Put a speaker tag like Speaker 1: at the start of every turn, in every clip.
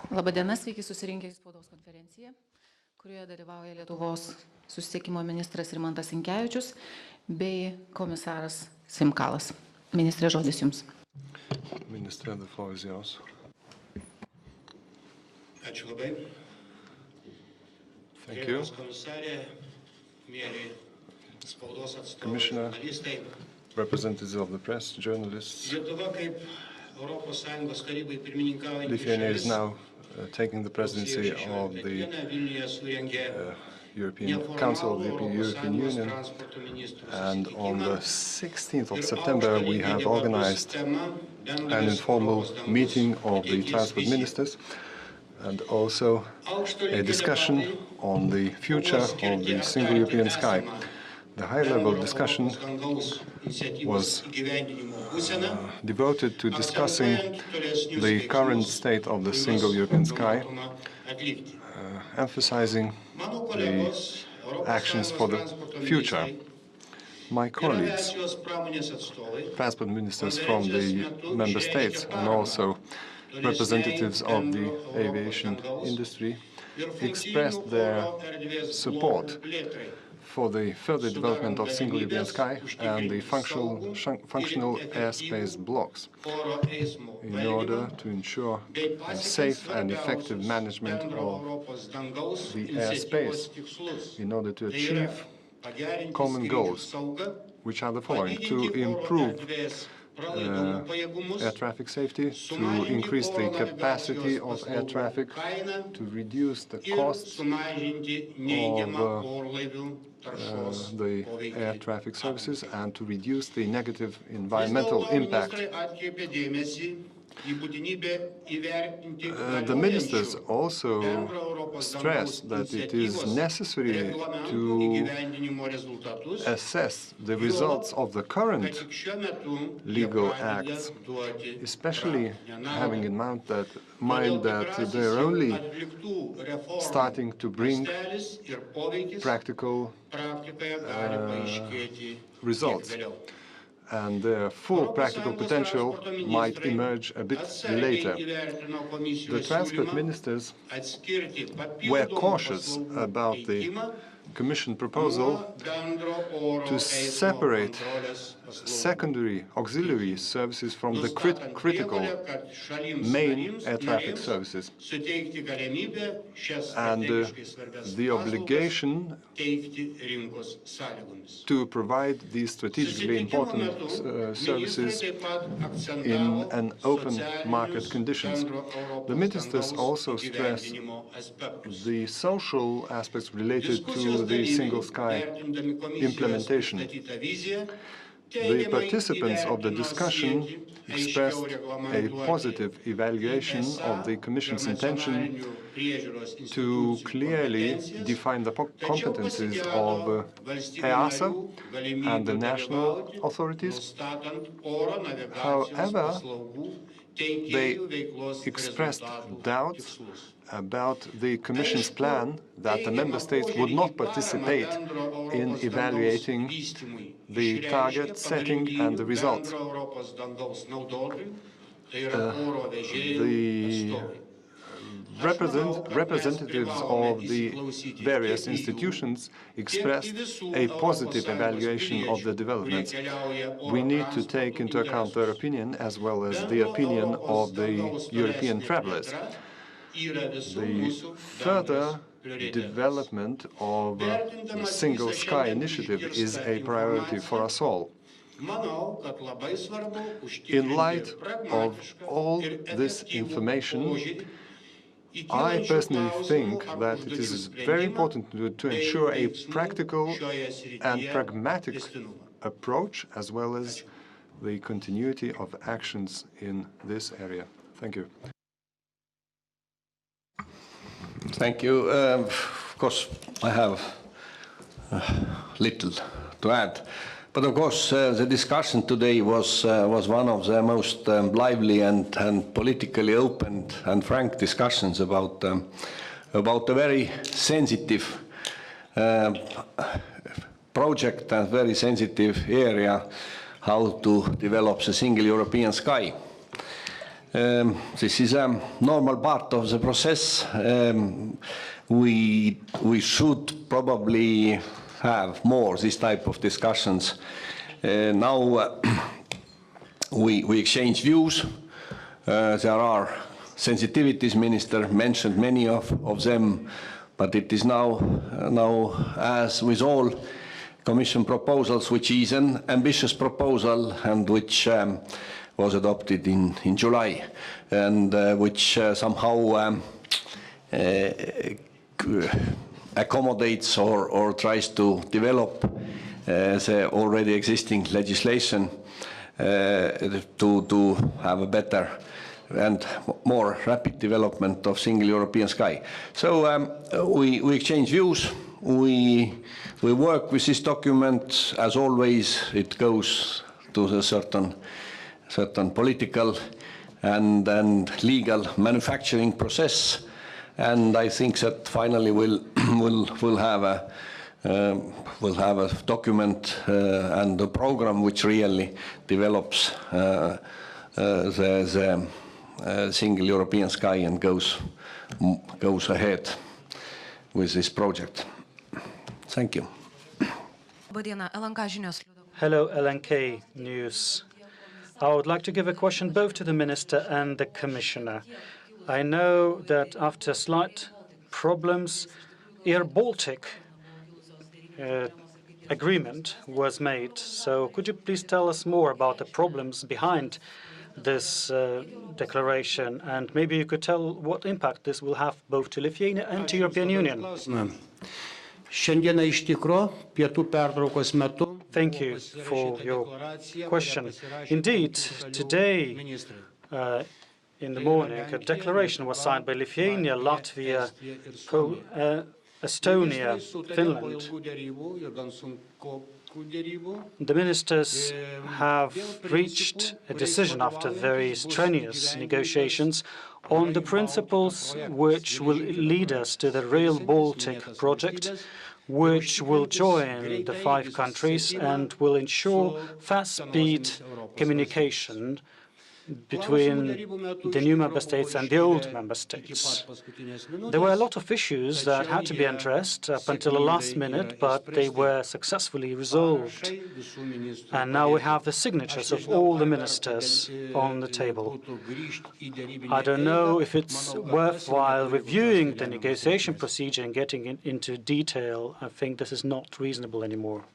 Speaker 1: Labadiena, sveiki susirinkę į spaudos konferenciją, kurioje dalyvauja Lietuvos susisiekimo ministras Rimantas Sinkevičius bei komisaras Simkalas. Ministrė, žodis jums.
Speaker 2: Ministrė, the floor is yours.
Speaker 3: Ačiū labai.
Speaker 2: Thank you.
Speaker 3: Komisarė, mėly spaudos atstovai,
Speaker 2: Commissioner,
Speaker 3: žurnalistai.
Speaker 2: representatives of the press, journalists.
Speaker 3: Lietuva kaip Europos Sąjungos tarybai pirmininkaujanti
Speaker 2: Lithuania is
Speaker 3: šalis
Speaker 2: now taking the presidency of the European Council of the European Union, and on the 16th of September we have organized an informal meeting of the transport ministers and also a discussion on the future of the single European sky. The high-level discussion was devoted to discussing the current state of the single European sky, emphasizing the actions for the future. My colleagues, transport ministers from the member states and also representatives of the aviation industry expressed their support for the further development of single European sky and the functional airspace blocks in order to ensure a safe and effective management of the airspace in order to achieve common goals, which are the following: to improve air traffic safety, to increase the capacity of air traffic, to reduce the costs of the air traffic services, and to reduce the negative environmental impact. The ministers also stressed that it is necessary to assess the results of the current legal acts, especially having in mind that they are only starting to bring practical results, and their full practical potential might emerge a bit later. The transport ministers were cautious about the Commission proposal to separate secondary auxiliary services from the critical main air traffic services, and the obligation to provide these strategically important services in an open market conditions. The ministers also stressed the social aspects related to the single sky implementation. The participants of the discussion expressed a positive evaluation of the Commission's intention to clearly define the competencies of EASA and the national authorities. However, they expressed doubts about the Commission's plan that the member states would not participate in evaluating the target setting and the results. The representatives of the various institutions expressed a positive evaluation of the developments. We need to take into account their opinion as well as the opinion of the European travelers. The further development of the Single Sky Initiative is a priority for us all. In light of all this information, I personally think that it is very important to ensure a practical and pragmatic approach as well as the continuity of actions in this area. Thank you.
Speaker 4: Thank you. Of course, I have little to add. But of course, the discussion today was one of the most lively and politically open and frank discussions about a very sensitive project and very sensitive area, how to develop the single European sky. This is a normal part of the process. We should probably have more this type of discussions. Now we exchange views. There are sensitivities. Minister mentioned many of them, but it is now as with all Commission proposals, which is an ambitious proposal and which was adopted in July, and which somehow accommodates or tries to develop the already existing legislation to have a better and more rapid development of single European sky. So we exchange views. We work with this document. As always, it goes to a certain political and legal manufacturing process, and I think that finally we'll have a document and a program which really develops the single European sky and goes ahead with this project. Thank you.
Speaker 5: Hello, LNK News. I would like to give a question both to the Minister and the Commissioner. I know that after slight problems, Air Baltic agreement was made. So could you please tell us more about the problems behind this declaration, and maybe you could tell what impact this will have both to Lithuania and to European Union? Thank you for your question. Indeed, today in the morning, a declaration was signed by Lithuania, Latvia, Estonia, Finland. The ministers have reached a decision after very strenuous negotiations on the principles which will lead us to the Rail Baltic project, which will join the 5 countries and will ensure fast-speed communication between the new member states and the old member states. There were a lot of issues that had to be addressed up until the last minute, but they were successfully resolved. And now we have the signatures of all the ministers on the table. I don't know if it's worthwhile reviewing the negotiation procedure and getting into detail. I think this is not reasonable anymore.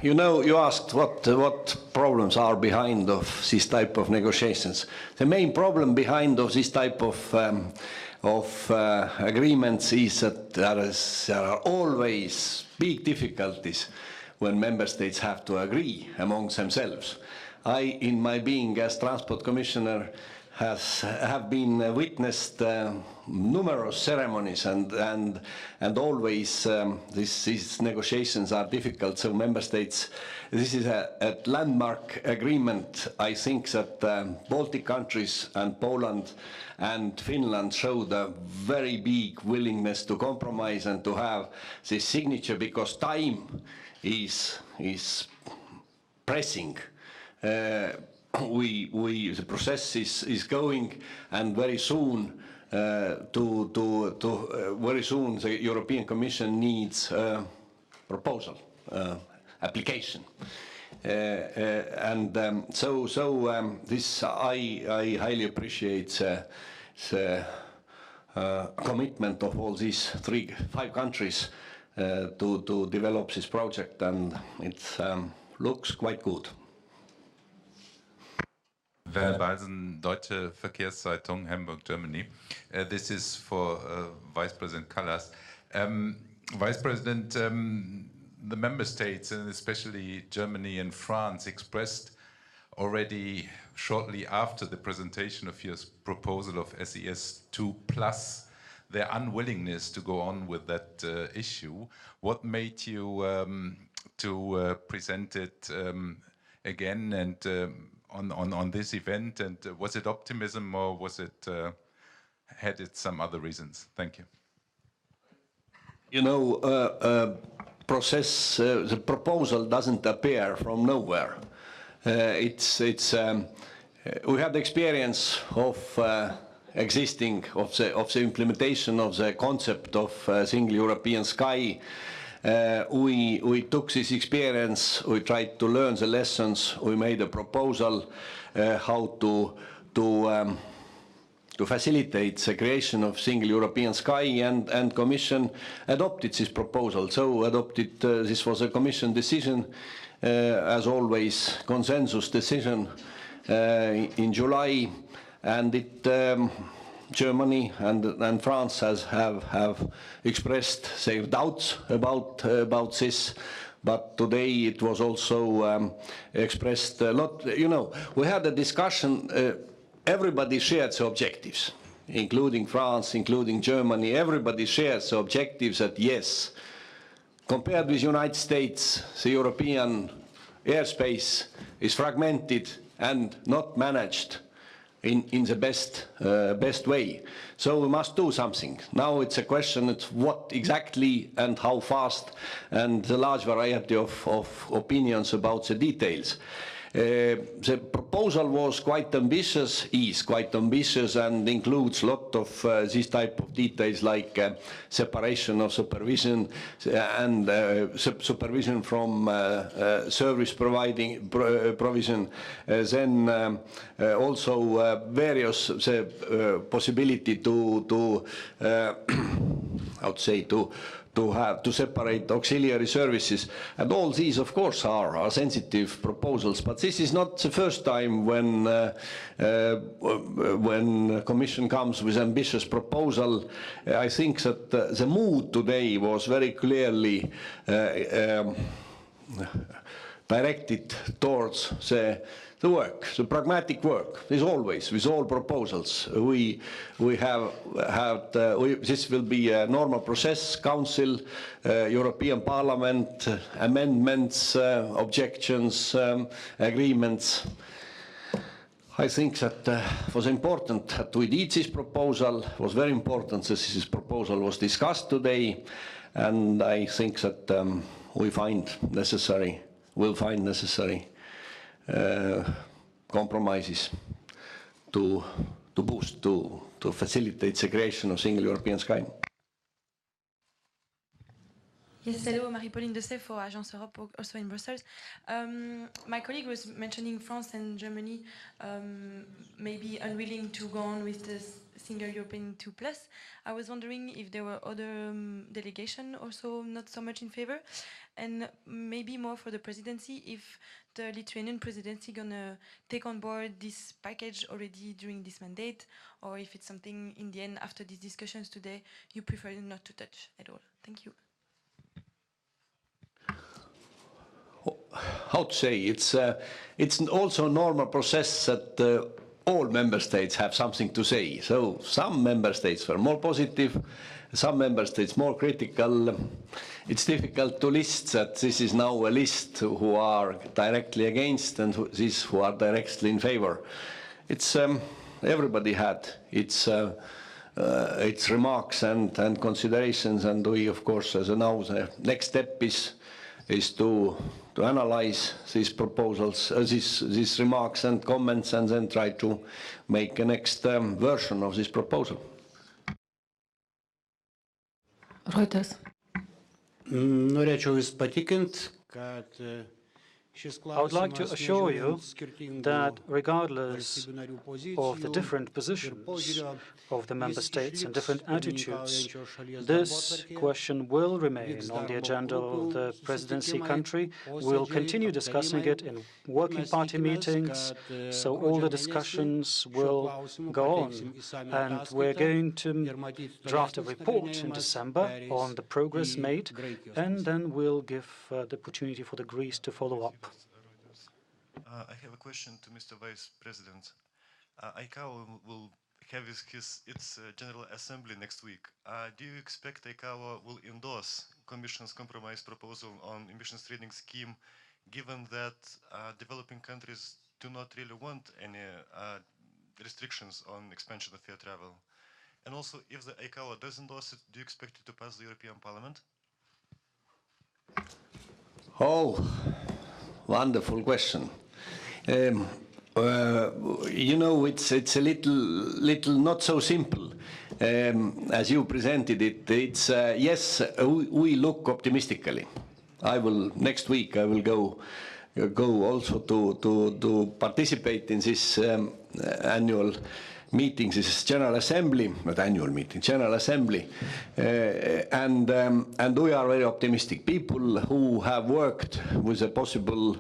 Speaker 4: You know, you asked what problems are behind of this type of negotiations. The main problem behind of this type of agreements is that there are always big difficulties when member states have to agree among themselves. I, in my being as Transport Commissioner, have been witnessed numerous ceremonies and always these negotiations are difficult. So member states, this is a landmark agreement. I think that Baltic countries and Poland and Finland showed a very big willingness to compromise and to have this signature because time is pressing. The process is going, and very soon very soon the European Commission needs a proposal, application, this I highly appreciate the commitment of all these 5 countries to develop this project, and it looks quite good.
Speaker 6: Werner Balsen, Deutsche Verkehrszeitung, Hamburg, Germany. This is for Vice President Kallas. Vice President, the member states, and especially Germany and France, expressed already shortly after the presentation of your proposal of SES2+ their unwillingness to go on with that issue. What made you to present it again and on this event, and was it optimism or was it had it some other reasons? Thank you.
Speaker 4: You know, the proposal doesn't appear from nowhere. It's we had the experience of the implementation of the concept of single European sky. We took this experience, we tried to learn the lessons, we made a proposal how to facilitate the creation of single European sky, and Commission adopted this proposal. So this was a Commission decision, as always, consensus decision in July, and Germany and France have expressed their doubts about this, but today it was also expressed a lot. You know, we had a discussion. Everybody shared the objectives, including France, including Germany. Everybody shares the objectives that yes, compared with the United States, the European airspace is fragmented and not managed in the best way. So we must do something. Now it's a question of what exactly and how fast, and the large variety of opinions about the details. The proposal was quite ambitious, and includes a lot of these type of details, like separation of supervision and supervision from service provision. Then also various possibility to how to say, to separate auxiliary services, and all these, of course, are sensitive proposals. But this is not the first time when Commission comes with ambitious proposal. I think that the mood today was very clearly directed towards the work, the pragmatic work, is always with all proposals. We have this will be a normal process. Council, European Parliament, amendments, objections, agreements. I think that was important that we did this proposal. It was very important that this proposal was discussed today, and I think that we'll find necessary compromises to boost, to facilitate the creation of single European sky.
Speaker 7: Yes, hello, Marie-Pauline Dessay for Agence Europe, also in Brussels. My colleague was mentioning France and Germany maybe unwilling to go on with the single European 2+. I was wondering if there were other delegations also not so much in favor, and maybe more for the presidency, if the Lithuanian presidency gonna take on board this package already during this mandate, or if it's something in the end after these discussions today you prefer not to touch at all. Thank you.
Speaker 4: How to say, it's also a normal process that all member states have something to say. So some member states were more positive, some member states more critical. It's difficult to list that this is now a list who are directly against and these who are directly in favor. It's everybody had its remarks and considerations, and we, of course, as now the next step is to analyze these proposals, these remarks and comments, and then try to make a next version of this proposal.
Speaker 1: Reuters.
Speaker 8: Norėčiau jūs patikint, kad
Speaker 5: I would like to assure you that regardless of the different positions of the member states and different attitudes, this question will remain on the agenda of the presidency country. We'll continue discussing it in working party meetings, so all the discussions will go on. And we're going to draft a report in December on the progress made, and then we'll give the opportunity for the Greece to follow up.
Speaker 9: I have a question to Mr. Vice President. ICAO will have its General Assembly next week. Do you expect ICAO will endorse Commission's compromise proposal on emissions trading scheme, given that developing countries do not really want any restrictions on expansion of air travel? And also, if the ICAO does endorse it, do you expect it to pass the European Parliament?
Speaker 4: Oh, wonderful question. You know, it's a little not so simple as you presented it. It's yes, we look optimistically. Next week I will go also to participate in this annual meeting, this General Assembly, not annual meeting, General Assembly, and we are very optimistic. People who have worked with a possible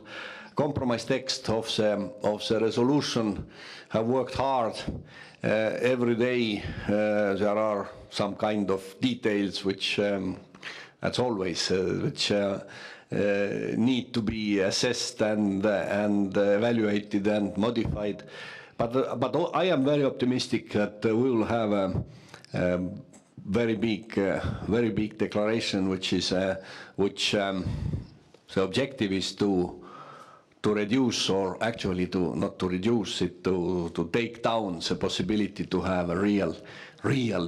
Speaker 4: compromise text of the resolution have worked hard. Every day there are some kind of details which, that's always, which need to be assessed and evaluated and modified. But I am very optimistic that we will have a very big declaration, which the objective is to reduce, or actually not to reduce it, to take down the possibility to have a real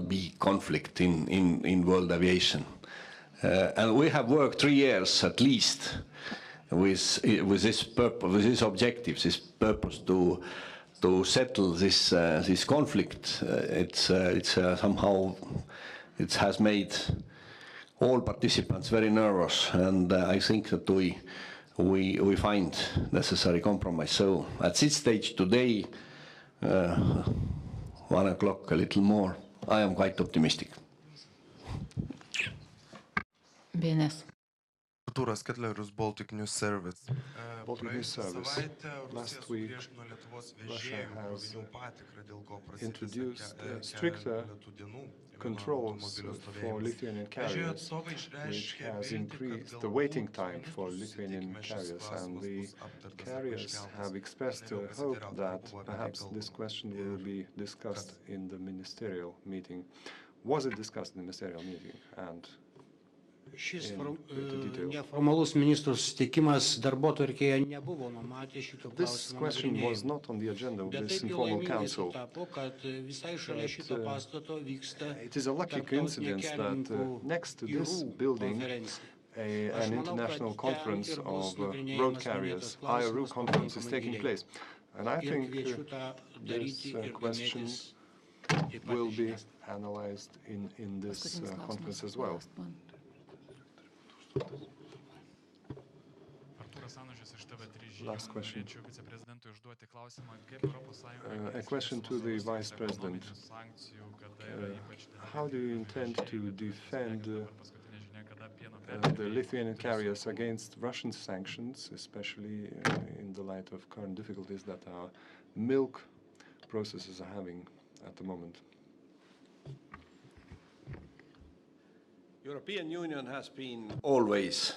Speaker 4: big conflict in world aviation. And we have worked 3 years at least with this purpose, with this objective, this purpose to settle this conflict. It's somehow it has made all participants very nervous, and I think that we find necessary compromise. So at this stage today, 1 o'clock, a little more, I am quite optimistic.
Speaker 1: BNS.
Speaker 10: Artūras Ketlerius, Baltic News Service.
Speaker 2: Baltic News Service. Last week, Russia has introduced stricter controls for Lithuanian carriers, which has increased the waiting time for Lithuanian carriers, and the carriers have expressed a hope that perhaps this question will be discussed in the ministerial meeting. Was it discussed in the ministerial meeting? And
Speaker 8: Šis neformalus ministrų susitikimas darbotvarkėje nebuvo numatę šito klausimo nagrinėjimo. Bet taip jau laimingai sutapo, kad visai šalia šito pastato vyksta tarptautinė kelininkų konferencija.
Speaker 2: an international conference of road carriers, IRU conference, is taking place. And I think this question will be analyzed in this conference as well. Last question. A question to the Vice President. How do you intend to defend the Lithuanian carriers against Russian sanctions, especially in the light of current difficulties that our milk processors are having at the moment?
Speaker 4: European Union has been always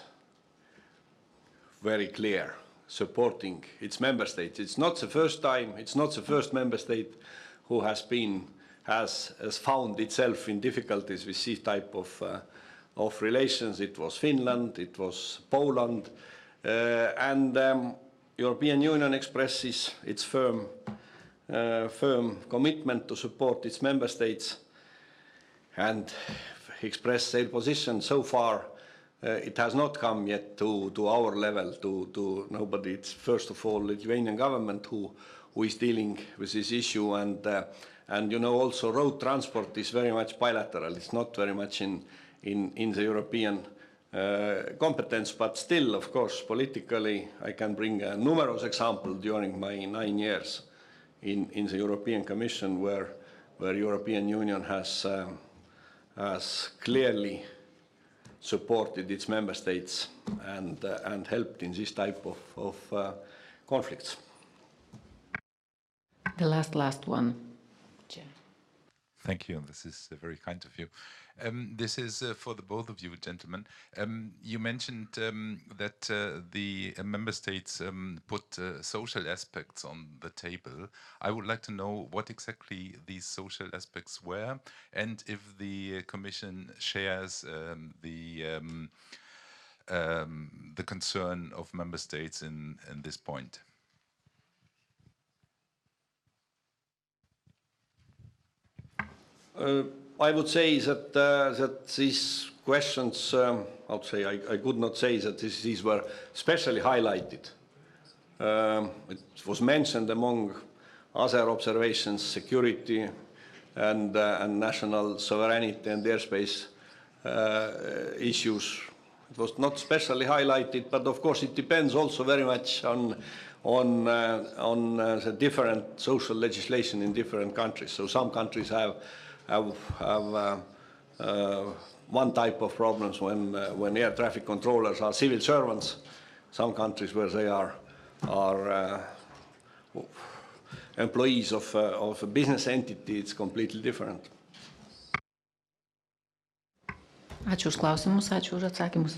Speaker 4: very clear, supporting its member states. It's not the first time, it's not the first member state who has found itself in difficulties with this type of relations. It was Finland, it was Poland, and European Union expresses its firm commitment to support its member states and express their position. So far, it has not come yet to our level, to nobody. It's first of all Lithuanian government who is dealing with this issue, and you know, also road transport is very much bilateral. It's not very much in the European competence, but still, of course, politically, I can bring numerous examples during my 9 years in the European Commission where European Union has clearly supported its member states and helped in this type of conflicts.
Speaker 1: The last one.
Speaker 6: Thank you. This is very kind of you. This is for the both of you, gentlemen. You mentioned that the member states put social aspects on the table. I would like to know what exactly these social aspects were, and if the Commission shares the concern of member states in this point.
Speaker 4: I would say that these questions, I would say I could not say that these were specially highlighted It was mentioned among other observations, security and national sovereignty and airspace issues. It was not specially highlighted, but of course it depends also very much on the different social legislation in different countries. So some countries have one type of problems when air traffic controllers are civil servants. Some countries where they are employees of a business entity, it's completely different.
Speaker 1: Ačiū už klausimus, ačiū už atsakymus.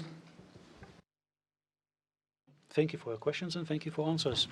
Speaker 5: Thank you for your questions and thank you for answers.